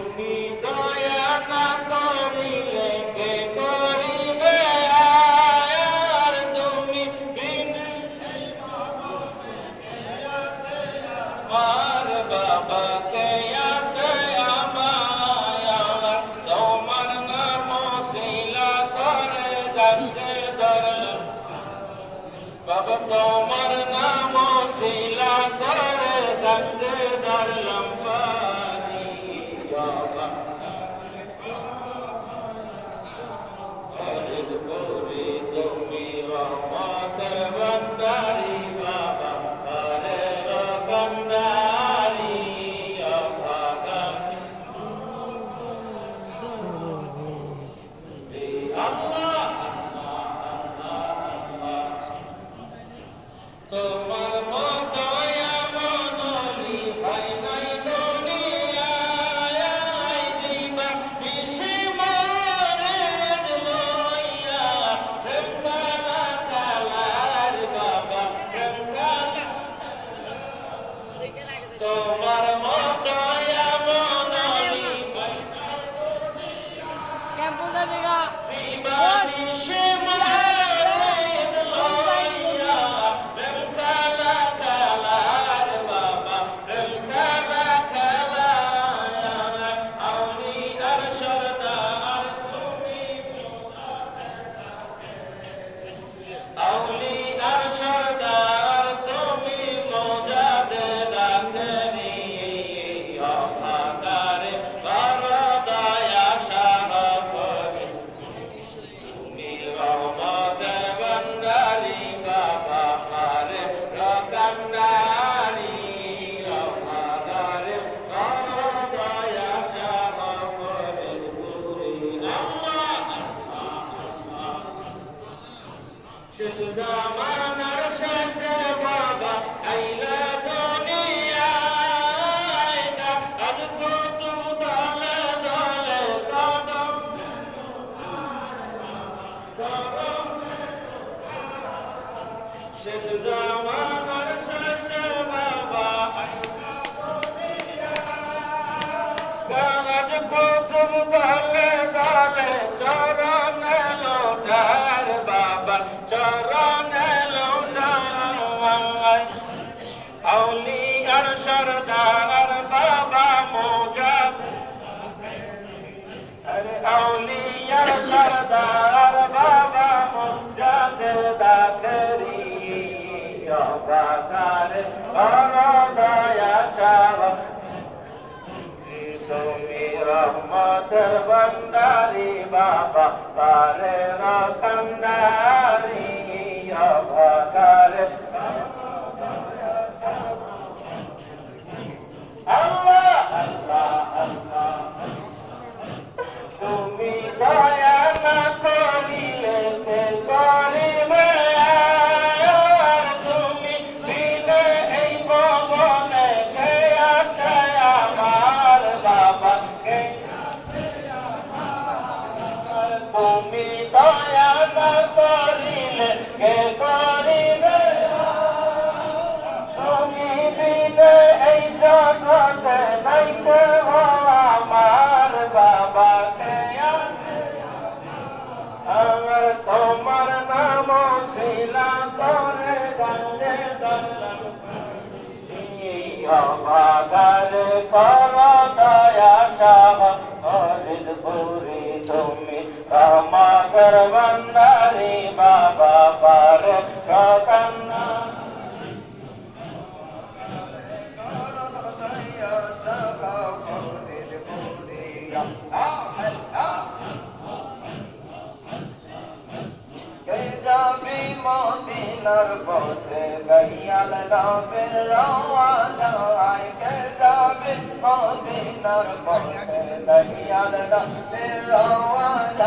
তুমি দয়া না করিলে কে করিবে আর তুমি বিনে আমার বাবা কে আছে আমার তোমার নাম শিলা করে গাছে ধরলাম বাবা তোমার নাম শিলা করে গাছে ধরলাম পানি বাবা করি তুমি রহমতের ভান্ডারি বাবা পারে রকন্ডারি অভাগা আল্লাহ তোমার মতো এমন অলি হয় নাই দুনিয়ায় দিবা বিশে মরে লইয়া প্রেম কালা কালার বাবা প্রেম কালা তোমার মতো এমন অলি হয় নাই দুনিয়ায় দিবা বিশে জামানার শেষে বাবা আইলা দুনিয়ায় আজ কুতুব দলে দলে কদম শেষ জামানার শেষে বাবা আইলা দুনিয়ায় আজ কুতুব দলে দলে চরণ লোটার বাবা চরণ লোটার আউলিয়ার সরদার বাবা মুজাদ আরে আউলিয়ার সরদার বাবা মুজাদ দাকরি অবাকার দয়া শাহ তুমি রহমতের ভান্ডারি বাবা পারে রকন্ডারি অভাগার আল্লাহ আল্লাহ আল্লাহ তুমি দয়া না করিলে কে করিবে আর তুমি বিনে এই ভবনে কে আসে আমার বাবা কে তুমি দয়া না করিলে কে করিবে তুমি বিনে এই জগতে নাই কেহ আমার বাবা কে আমার তোমার নাম শিলা করে গঙ্গে দল্লম অভাগার কর দয়া শাহ ফরিদপুরি তুমি রহমতের ভান্ডারি বাবা পারে রকন্না যাবি মদিনার পথে দয়াল নবীর রওয়ানা কে যাবি মদিনার পথে দয়াল নবীর রওয়ানা